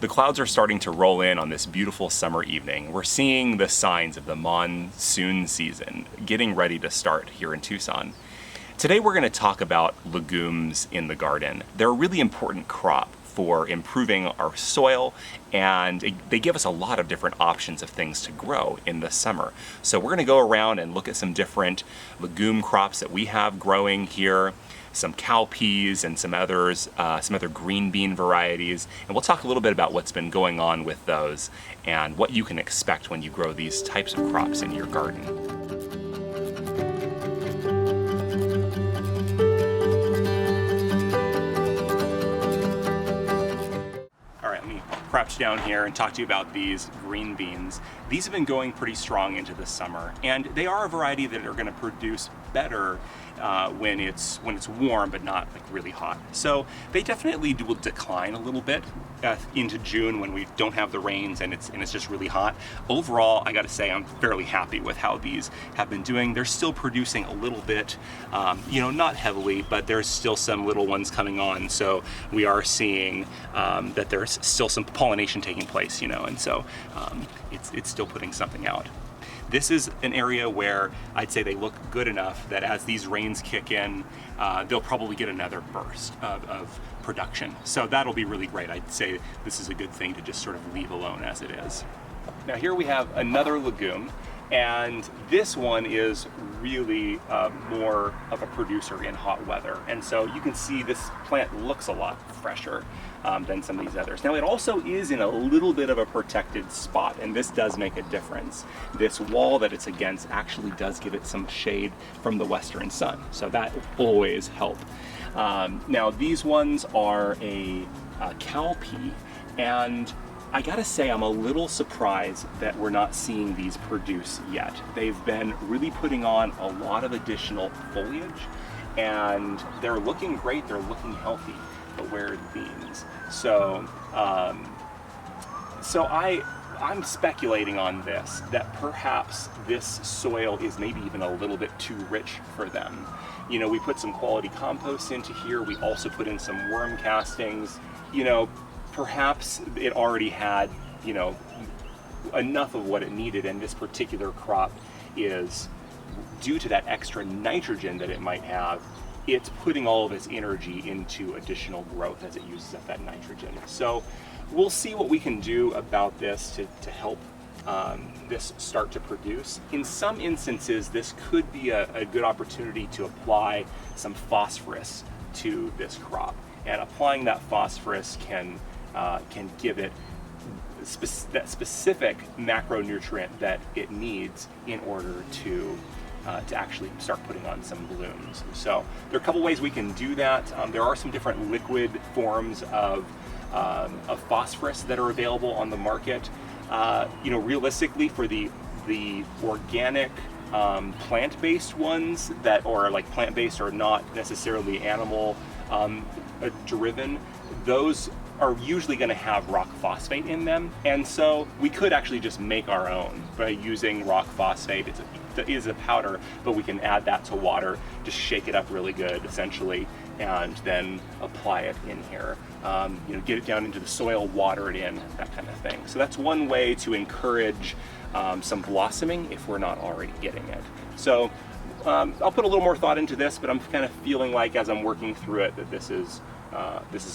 The clouds are starting to roll in on this beautiful summer evening. We're seeing the signs of the monsoon season getting ready to start here in Tucson. Today we're going to talk about legumes in the garden. They're a really important crop for improving our soil, and they give us a lot of different options of things to grow in the summer. So we're going to go around and look at some different legume crops that we have growing here, some cowpeas and some other green bean varieties, and we'll talk a little bit about what's been going on with those and what you can expect when you grow these types of crops in your garden. Crouch down here and talk to you about these green beans. These have been going pretty strong into the summer, and they are a variety that are going to produce better when it's warm but not like really hot. So they definitely will decline a little bit into June when we don't have the rains and it's just really hot. Overall, I got to say I'm fairly happy with how these have been doing. They're still producing a little bit, not heavily, but there's still some little ones coming on. So we are seeing that there's still some pollination taking place, and so it's still putting something out. This is an area where I'd say they look good enough that as these rains kick in, they'll probably get another burst of production. So that'll be really great. I'd say this is a good thing to just sort of leave alone as it is. Now here we have another legume, and this one is really more of a producer in hot weather. And so you can see this plant looks a lot fresher than some of these others. Now it also is in a little bit of a protected spot, and this does make a difference. This wall that it's against actually does give it some shade from the western sun, so that will always help. Now these ones are a Calpis, and I gotta say I'm a little surprised that we're not seeing these produce yet. They've been really putting on a lot of additional foliage, and they're looking great, they're looking healthy, but where are the beans? So, I'm speculating on this, that perhaps this soil is maybe even a little bit too rich for them. We put some quality compost into here, we also put in some worm castings, perhaps it already had, enough of what it needed, and this particular crop is, due to that extra nitrogen that it might have, it's putting all of its energy into additional growth as it uses up that nitrogen. So we'll see what we can do about this to help this start to produce. In some instances, this could be a good opportunity to apply some phosphorus to this crop, and applying that phosphorus can give it that specific macronutrient that it needs in order to actually start putting on some blooms. So there are a couple ways we can do that. There are some different liquid forms of phosphorus that are available on the market. Realistically, for the organic plant-based ones that are like plant-based or not necessarily animal driven, those are usually going to have rock phosphate in them, and so we could actually just make our own by using rock phosphate. It is a powder, but we can add that to water, just shake it up really good essentially, and then apply it in here. Get it down into the soil, water it in, that kind of thing. So that's one way to encourage some blossoming if we're not already getting it. So I'll put a little more thought into this, but I'm kind of feeling like as I'm working through it that this is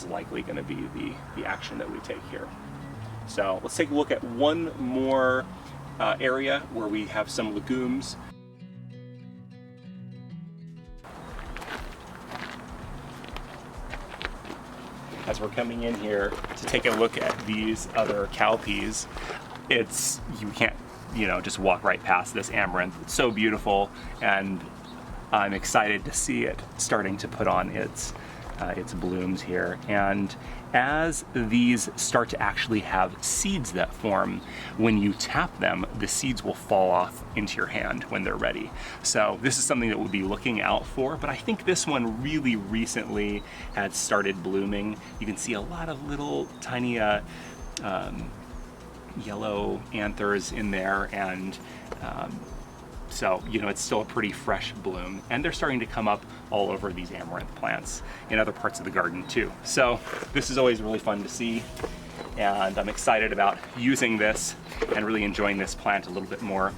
likely going to be the action that we take here. So let's take a look at one more area where we have some legumes. As we're coming in here to take a look at these other cowpeas, you can't just walk right past this amaranth. It's so beautiful, and I'm excited to see it starting to put on its blooms here. And as these start to actually have seeds that form, when you tap them, the seeds will fall off into your hand when they're ready. So this is something that we'll be looking out for, but I think this one really recently had started blooming. You can see a lot of little tiny yellow anthers in there, and so it's still a pretty fresh bloom, and they're starting to come up all over these amaranth plants in other parts of the garden too. So this is always really fun to see. and I'm excited about using this and really enjoying this plant a little bit more.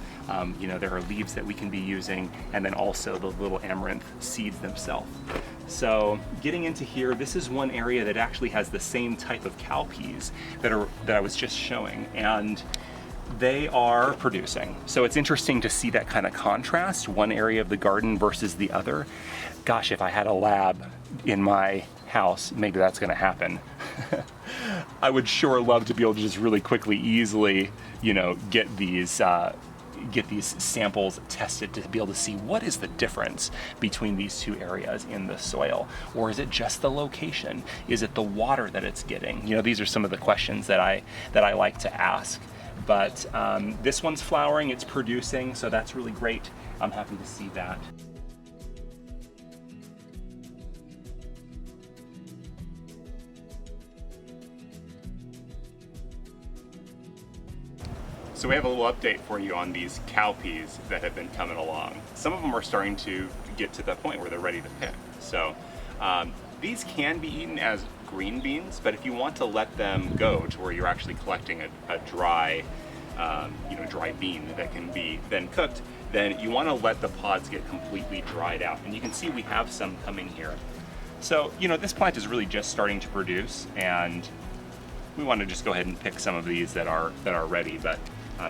You know, there are leaves that we can be using, and then also the little amaranth seeds themselves. So getting into here, this is one area that actually has the same type of cowpeas that I was just showing, and they are producing. So it's interesting to see that kind of contrast, one area of the garden versus the other. Gosh, if I had a lab in my house, maybe that's gonna happen. I would sure love to be able to just really quickly, easily, you know, get these samples tested to be able to see what is the difference between these two areas in the soil. Or is it just the location? Is it the water that it's getting? You know, these are some of the questions that I like to ask. But this one's flowering, it's producing, so that's really great. I'm happy to see that. So we have a little update for you on these cowpeas that have been coming along. Some of them are starting to get to the point where they're ready to pick. So these can be eaten as green beans, but if you want to let them go to where you're actually collecting a dry, dry bean that can be then cooked, then you want to let the pods get completely dried out. And you can see we have some coming here. So, you know, this plant is really just starting to produce, and we want to just go ahead and pick some of these that are ready. But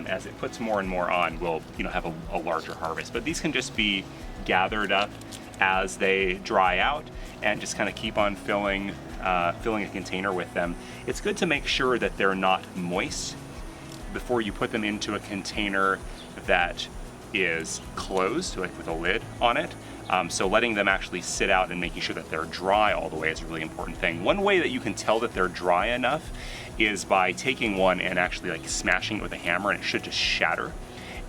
as it puts more and more on, we'll have a larger harvest. But these can just be gathered up as they dry out and just kind of keep on filling a container with them. It's good to make sure that they're not moist before you put them into a container that is closed, like with a lid on it. So letting them actually sit out and making sure that they're dry all the way is a really important thing. One way that you can tell that they're dry enough is by taking one and actually like smashing it with a hammer, and it should just shatter.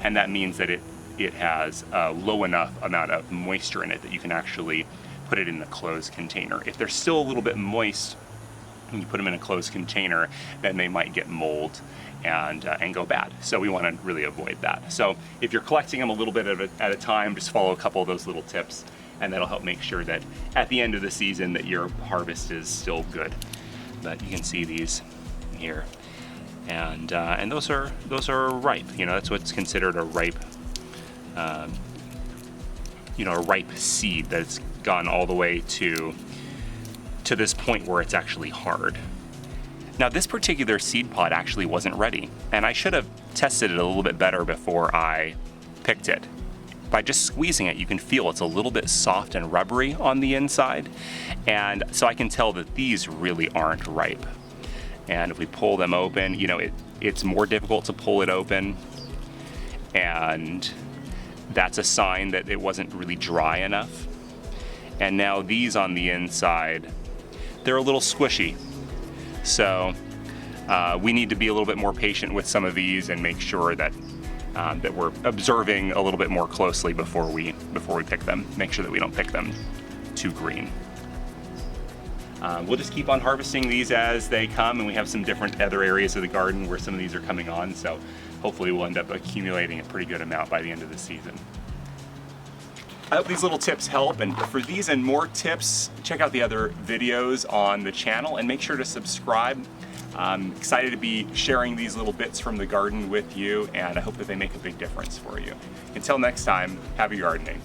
And that means that it has a low enough amount of moisture in it that you can actually put it in a closed container. If they're still a little bit moist and you put them in a closed container, then they might get mold and go bad. So we want to really avoid that. So if you're collecting them a little bit at a time, just follow a couple of those little tips, and that'll help make sure that at the end of the season that your harvest is still good. But you can see these here, and those are ripe. You know, that's what's considered a ripe, a ripe seed that's gone all the way to this point where it's actually hard. Now this particular seed pod actually wasn't ready, and I should have tested it a little bit better before I picked it. By just squeezing it, you can feel it's a little bit soft and rubbery on the inside, and so I can tell that these really aren't ripe. And if we pull them open, you know, it's more difficult to pull it open, and that's a sign that it wasn't really dry enough. And now these on the inside, they're a little squishy. So we need to be a little bit more patient with some of these and make sure that that we're observing a little bit more closely before we pick them. Make sure that we don't pick them too green. We'll just keep on harvesting these as they come, and we have some different other areas of the garden where some of these are coming on, so hopefully we'll end up accumulating a pretty good amount by the end of the season. I hope these little tips help, and for these and more tips, check out the other videos on the channel and make sure to subscribe. I'm excited to be sharing these little bits from the garden with you, and I hope that they make a big difference for you. Until next time, happy gardening.